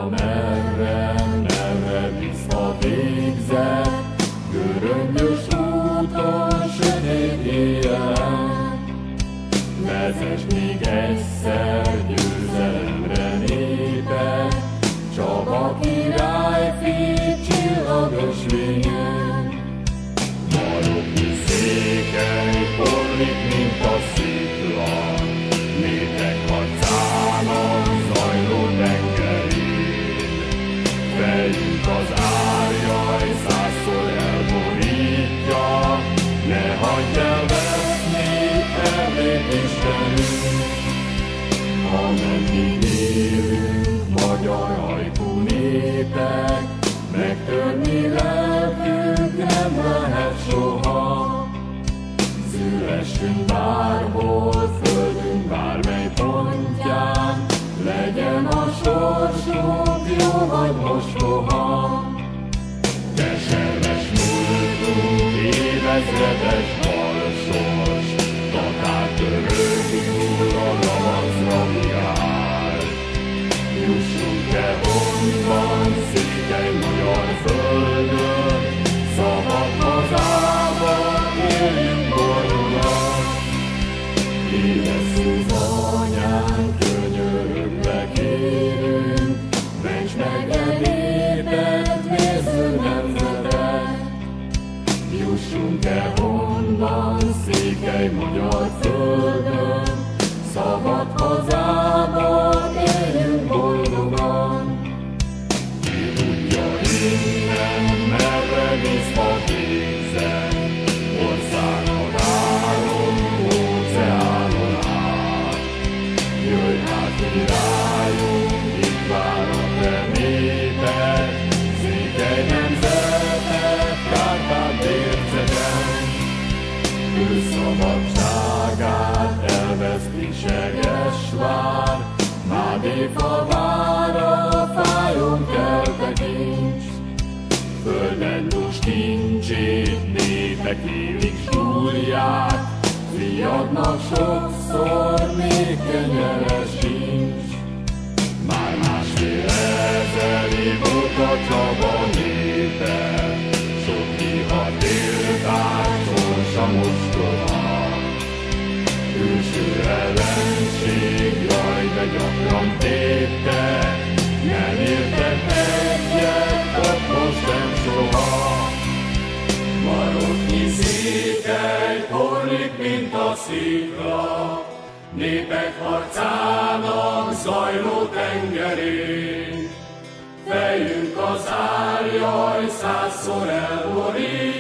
merre visszavégzett, göröngyös úton, sötét éjjelen. Vezess még egyszer győzelemre népet, Csaba királyfi csillagos lényen. Maroknyi székely porlik, mint a szikla, népek harcának zajló tengerén. Fejünk az árjaj százszor elborítja, ne hagyd el veszni Erdélyt, Istenünk. Ameddig élünk, magyar ajkú népek, megtörni lelkünk nem lehet soha. Szülessünk bárhol, földünk bármely pontján, legyen a sorsunk jó vagy mostoha. Keserves múltunk, évezredes balsors, tatár török nyúl a lavacra viár. Jussunk-e honnan, székely magyar földön, szabad hazában éljünk boldogan. Éresszük anyánk, könyörögve kérünk, ments meg e népet, vérző nemzetet. Jussunk-e honnan, székely magyar földön, szabad hazában éljünk boldogan. Ki tudja innen, merre visszavégzett, országhatáron, óceánon át. Jöjj hát, királyunk, itt vár a te néped, székely nemzetet, Kárpát-bércegen. Ő szabadságát elveszti Segesvár, Mádéfa vára fájon keltekincs. Földed dús kincsét népek élik súlyát, fiadnak sokszor még kenyere sincs. Már másfél ezer év óta Csaba népe, sok hihat éltár, sorsa mostoha. Külső ellenség, jaj, de gyakran tépte, nem értek egyet, ott most nem soha. Maroknyi székely porlik, mint a szikla, népek harcának zajló tengerén. Fejünk az árjaj százszor elborít,